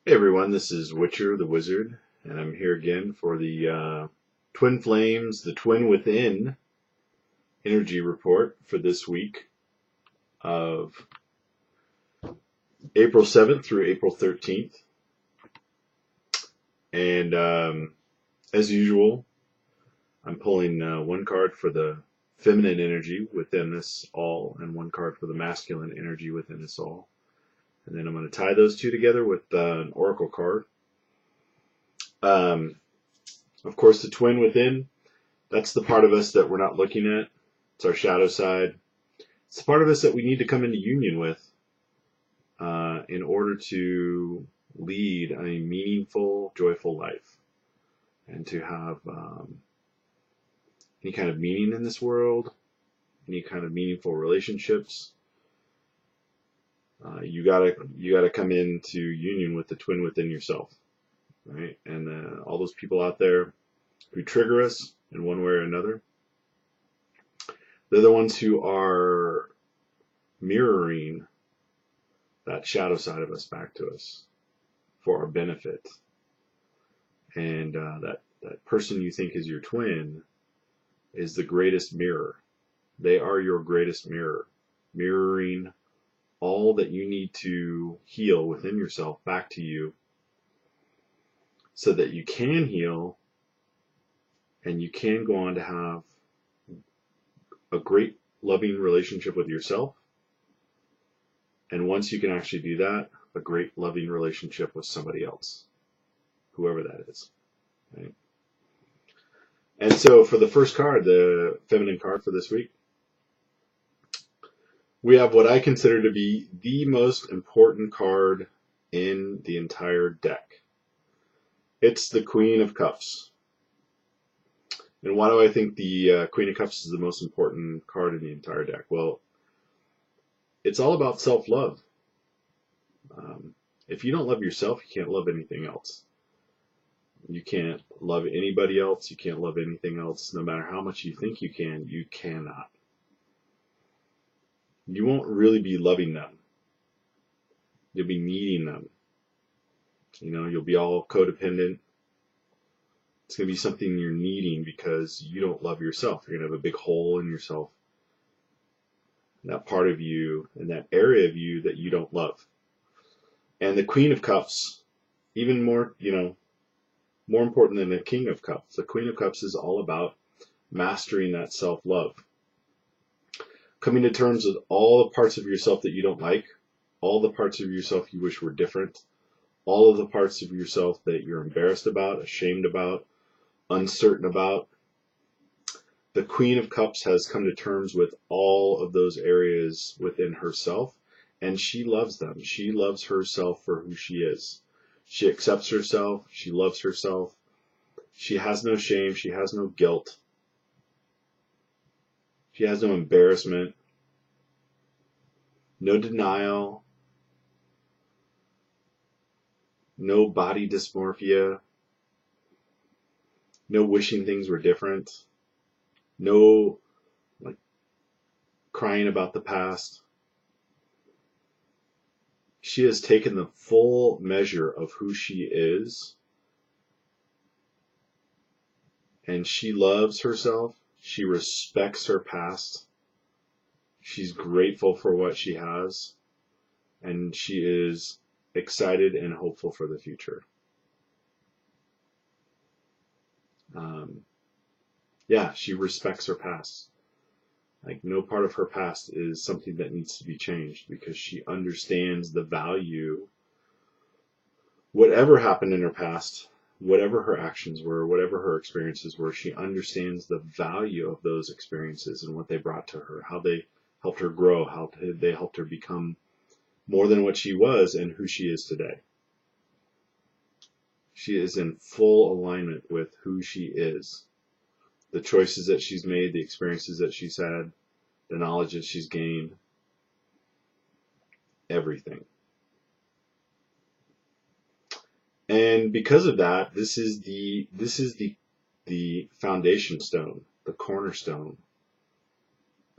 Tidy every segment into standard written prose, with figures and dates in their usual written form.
Hey everyone, this is Witcher the Wizard, and I'm here again for the Twin Flames, the Twin Within energy report for this week of April 7th through April 13th. And as usual, I'm pulling one card for the feminine energy within us all, and one card for the masculine energy within us all. And then I'm going to tie those two together with an oracle card. Of course, the twin within, that's the part of us that we're not looking at. It's our shadow side. It's the part of us that we need to come into union with in order to lead a meaningful, joyful life and to have any kind of meaning in this world, any kind of meaningful relationships. You gotta come into union with the twin within yourself, right? And all those people out there who trigger us in one way or another, they're the ones who are mirroring that shadow side of us back to us for our benefit. And that person you think is your twin is the greatest mirror. They are your greatest mirror, mirroring all that you need to heal within yourself back to you so that you can heal and you can go on to have a great loving relationship with yourself. And once you can actually do that, a great loving relationship with somebody else, whoever that is. Right? And so for the first card, the feminine card for this week, we have what I consider to be the most important card in the entire deck. It's the Queen of Cups. And why do I think the Queen of Cups is the most important card in the entire deck? Well, it's all about self-love. If you don't love yourself, you can't love anything else. You can't love anybody else. You can't love anything else. No matter how much you think you can, you cannot. You won't really be loving them. You'll be needing them. You'll be all codependent. It's going to be something you're needing because you don't love yourself. You're going to have a big hole in yourself. That part of you and that area of you that you don't love. And the Queen of Cups, even more, more important than the King of Cups. The Queen of Cups is all about mastering that self-love. Coming to terms with all the parts of yourself that you don't like, all the parts of yourself you wish were different, all of the parts of yourself that you're embarrassed about, ashamed about, uncertain about. The Queen of Cups has come to terms with all of those areas within herself, and she loves them. She loves herself for who she is. She accepts herself. She loves herself. She has no shame. She has no guilt. She has no embarrassment, no denial, no body dysmorphia, no wishing things were different, no crying about the past. She has taken the full measure of who she is, and she loves herself. She respects her past. She's grateful for what she has, and she is excited and hopeful for the future. She respects her past. No part of her past is something that needs to be changed because she understands the value. Whatever happened in her past, whatever her actions were, whatever her experiences were, she understands the value of those experiences and what they brought to her, how they helped her grow, how they helped her become more than what she was and who she is today. She is in full alignment with who she is. The choices that she's made, the experiences that she's had, the knowledge that she's gained, everything. And because of that, this is the foundation stone, the cornerstone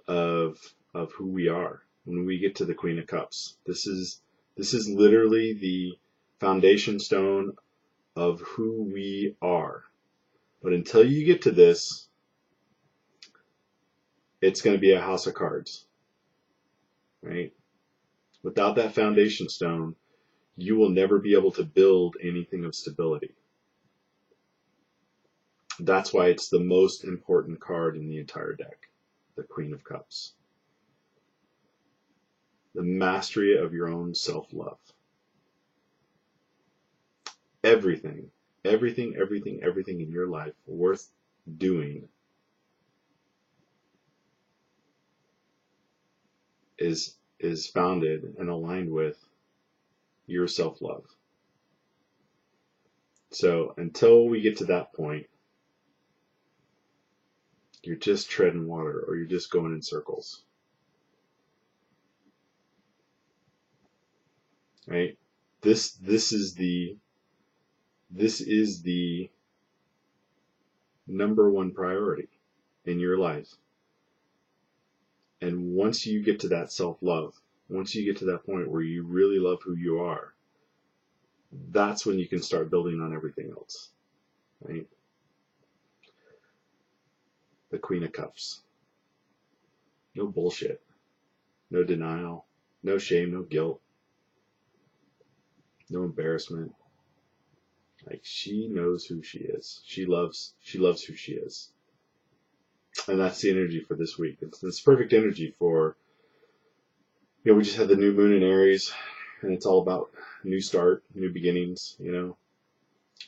of who we are when we get to the Queen of Cups. This is literally the foundation stone of who we are. But until you get to this, it's going to be a house of cards, right? Without that foundation stone, you will never be able to build anything of stability. That's why it's the most important card in the entire deck, the Queen of Cups. The mastery of your own self-love. Everything in your life worth doing is founded and aligned with your self-love. So until we get to that point, you're just treading water, or you're just going in circles. Right? This is the number one priority in your life. And once you get to that self-love, once you get to that point where you really love who you are, that's when you can start building on everything else. Right? The Queen of Cups. No bullshit. No denial. No shame. No guilt. No embarrassment. Like, she knows who she is. She loves who she is. And that's the energy for this week. It's perfect energy for, we just had the new moon in Aries, and it's all about new start, new beginnings,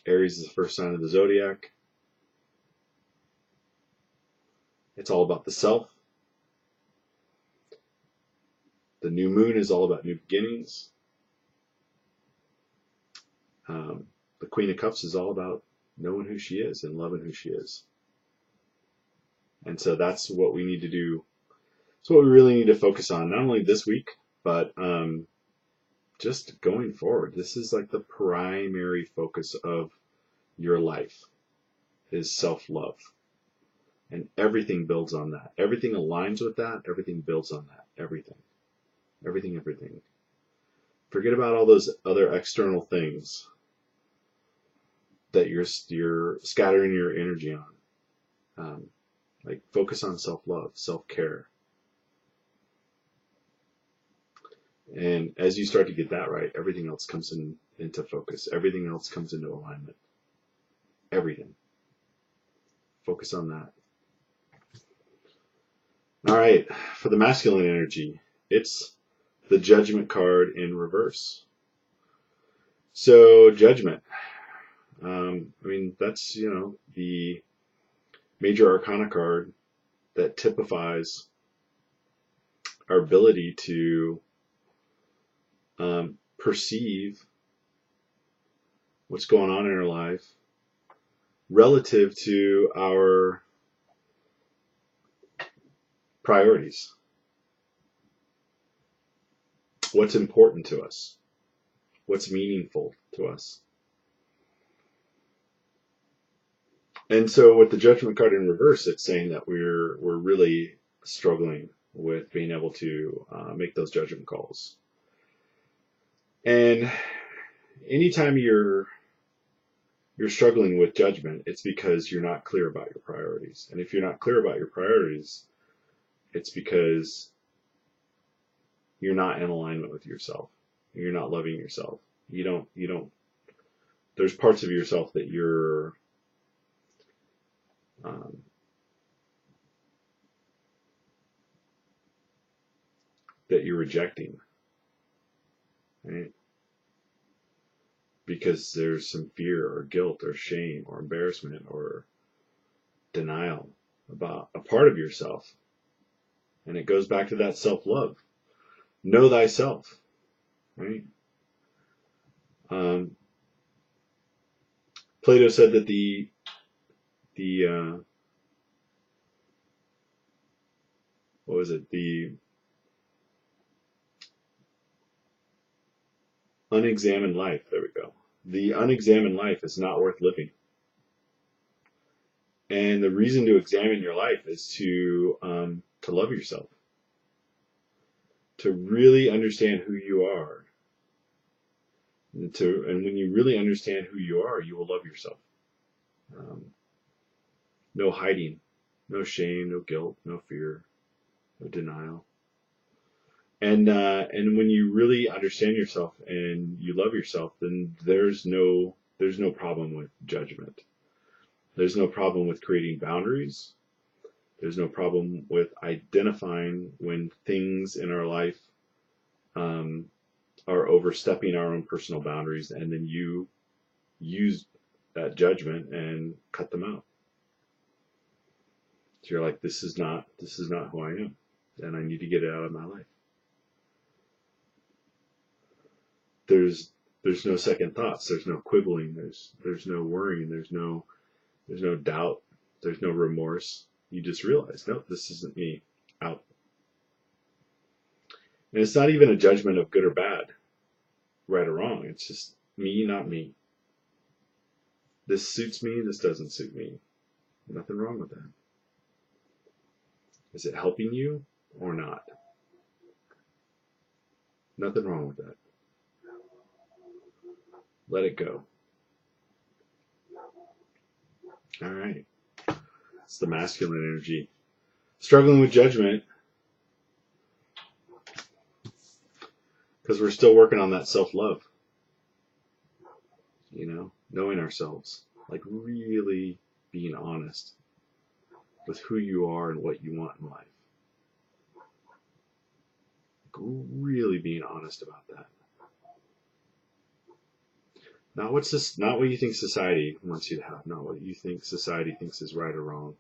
Aries is the first sign of the zodiac. It's all about the self. The new moon is all about new beginnings. The Queen of Cups is all about knowing who she is and loving who she is. And so that's what we need to do. It's what we really need to focus on, not only this week, but just going forward. This is like the primary focus of your life, is self-love. And everything builds on that. Everything aligns with that. Everything builds on that. Everything. Forget about all those other external things that you're scattering your energy on. Like, focus on self-love, self-care. And as you start to get that right, everything else comes into focus. Everything else comes into alignment. Everything. Focus on that. All right, for the masculine energy, it's the Judgment card in reverse. So, Judgment. That's, the major arcana card that typifies our ability to perceive what's going on in our life relative to our priorities. What's important to us? What's meaningful to us? And so with the Judgment card in reverse, it's saying that we're really struggling with being able to make those judgment calls. And anytime you're struggling with judgment, it's because you're not clear about your priorities. And if you're not clear about your priorities, it's because you're not in alignment with yourself. You're not loving yourself. You don't, there's parts of yourself that you're rejecting, right? Because there's some fear or guilt or shame or embarrassment or denial about a part of yourself. And it goes back to that self-love. Know thyself, right? Plato said that the unexamined life, there we go. The unexamined life is not worth living. And the reason to examine your life is to love yourself. To really understand who you are. And when you really understand who you are, you will love yourself. No hiding, no shame, no guilt, no fear, no denial. And when you really understand yourself and you love yourself, then there's no problem with judgment. There's no problem with creating boundaries. There's no problem with identifying when things in our life are overstepping our own personal boundaries, and then you use that judgment and cut them out. So you're like, this is not who I am, and I need to get it out of my life. There's no second thoughts. There's no quibbling. There's no worrying. There's no doubt. There's no remorse. You just realize, no, this isn't me. Out. And it's not even a judgment of good or bad, right or wrong. It's just me, not me. This suits me. This doesn't suit me. Nothing wrong with that. Is it helping you or not? Nothing wrong with that. Let it go. All right. It's the masculine energy. Struggling with judgment because we're still working on that self-love. Knowing ourselves, like really being honest with who you are and what you want in life. Like really being honest about that. Not what you think society wants you to have, not what you think society thinks is right or wrong.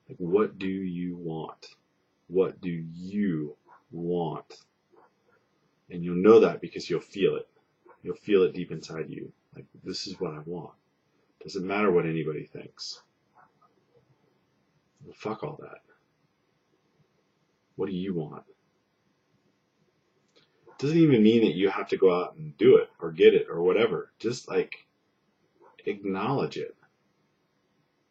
Like, what do you want? What do you want? And you'll know that because you'll feel it. You'll feel it deep inside you. Like, this is what I want. Doesn't matter what anybody thinks. Well, fuck all that. What do you want? It doesn't even mean that you have to go out and do it or get it or whatever. Just like acknowledge it.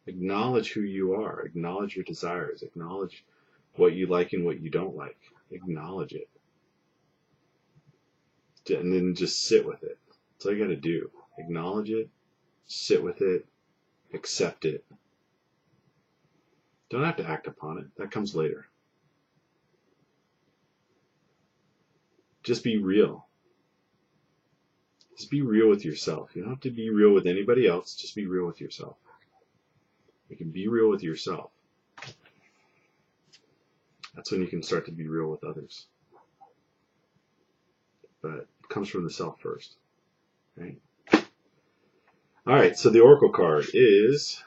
Acknowledge who you are. Acknowledge your desires. Acknowledge what you like and what you don't like. Acknowledge it. And then just sit with it. That's all you got to do. Acknowledge it. Sit with it. Accept it. Don't have to act upon it. That comes later. Just be real. Just be real with yourself. You don't have to be real with anybody else. Just be real with yourself. You can be real with yourself. That's when you can start to be real with others. But it comes from the self first. Right? All right, so the Oracle card is...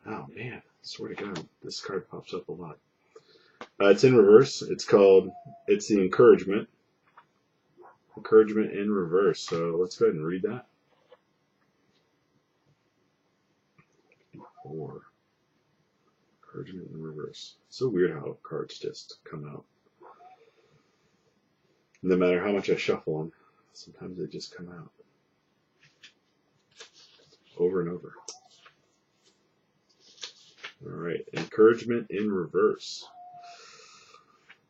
Oh, man. I swear to God, this card pops up a lot. It's in reverse. It's the Encouragement. Encouragement in reverse. So let's go ahead and read that. 4. Encouragement in reverse. It's so weird how cards just come out. No matter how much I shuffle them, sometimes they just come out. Over and over. All right. Encouragement in reverse.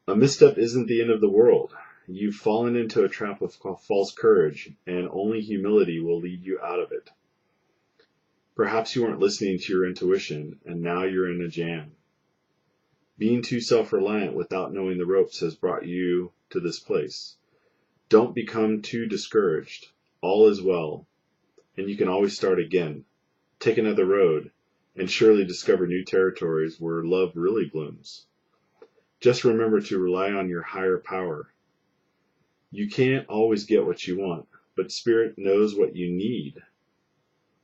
A misstep isn't the end of the world. You've fallen into a trap of false courage, and only humility will lead you out of it. Perhaps you weren't listening to your intuition, and now you're in a jam. Being too self-reliant without knowing the ropes has brought you to this place. Don't become too discouraged. All is well, and you can always start again. Take another road, and surely discover new territories where love really blooms. Just remember to rely on your higher power. You can't always get what you want, but Spirit knows what you need.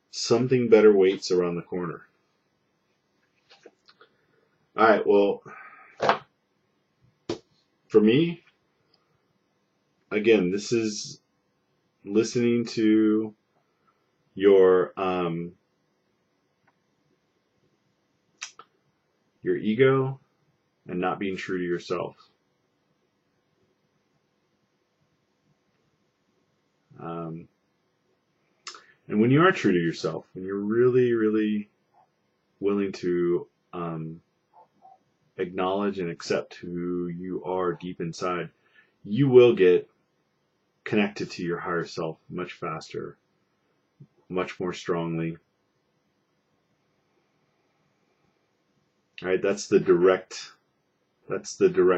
Something better waits around the corner. All right, well, for me, again, this is listening to your ego and not being true to yourself. And when you are true to yourself, when you're really, really willing to acknowledge and accept who you are deep inside, you will get connected to your higher self much faster, much more strongly. All right, that's the direct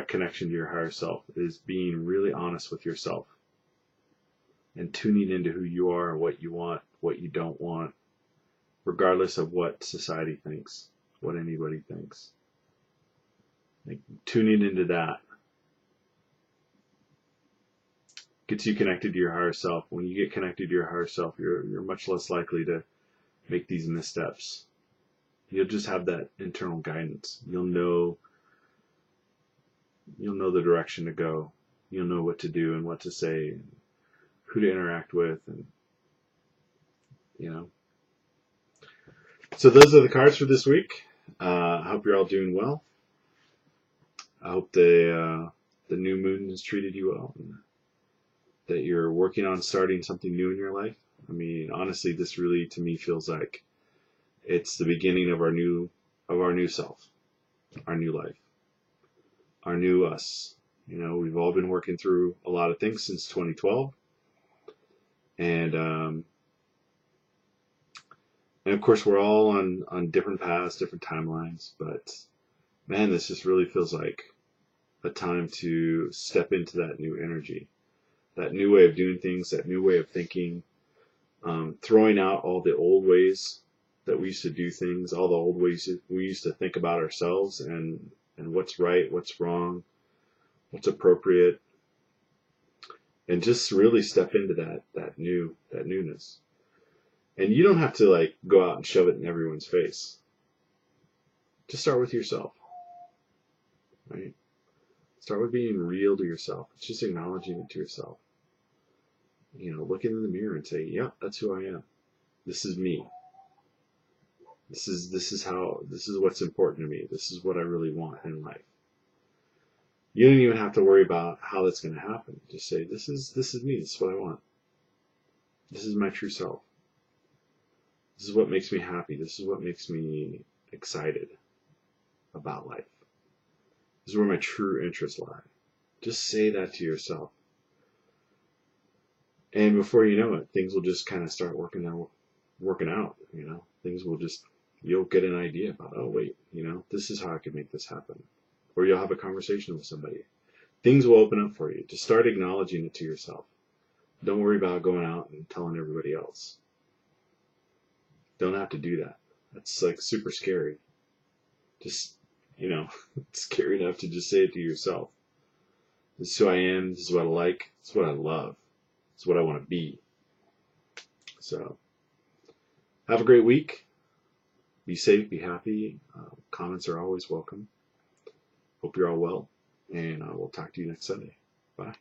connection to your higher self, is being really honest with yourself and tuning into who you are, what you want, what you don't want, regardless of what society thinks, what anybody thinks. Like, tuning into that gets you connected to your higher self. When you get connected to your higher self, you're much less likely to make these missteps. You'll just have that internal guidance. You'll know the direction to go. You'll know what to do and what to say, and who to interact with, and So those are the cards for this week. I hope you're all doing well. I hope the new moon has treated you well, and that you're working on starting something new in your life. I mean, honestly, this really, to me, feels like it's the beginning of our new self, our new life, our new us. We've all been working through a lot of things since 2012, and of course we're all on different paths, different timelines. But man, this just really feels like a time to step into that new energy, that new way of doing things, that new way of thinking, throwing out all the old ways that we used to do things, all the old ways that we used to think about ourselves, and what's right, what's wrong, what's appropriate, and just really step into that newness. And you don't have to go out and shove it in everyone's face. Just start with yourself, right? Start with being real to yourself. It's just acknowledging it to yourself. Looking in the mirror and say, "Yeah, that's who I am. This is me. This is what's important to me. This is what I really want in life." You don't even have to worry about how that's going to happen. Just say, "This is me. This is what I want. This is my true self. This is what makes me happy. This is what makes me excited about life. This is where my true interests lie." Just say that to yourself. And before you know it, things will just kind of start working out. Things will you'll get an idea about, oh wait, this is how I could make this happen. Or you'll have a conversation with somebody. Things will open up for you. Just start acknowledging it to yourself. Don't worry about going out and telling everybody else. Don't have to do that. That's super scary. Just, it's scary enough to just say it to yourself. This is who I am. This is what I like. This is what I love. This is what I want to be. So, have a great week. Be safe. Be happy. Comments are always welcome. Hope you're all well. And we'll talk to you next Sunday. Bye.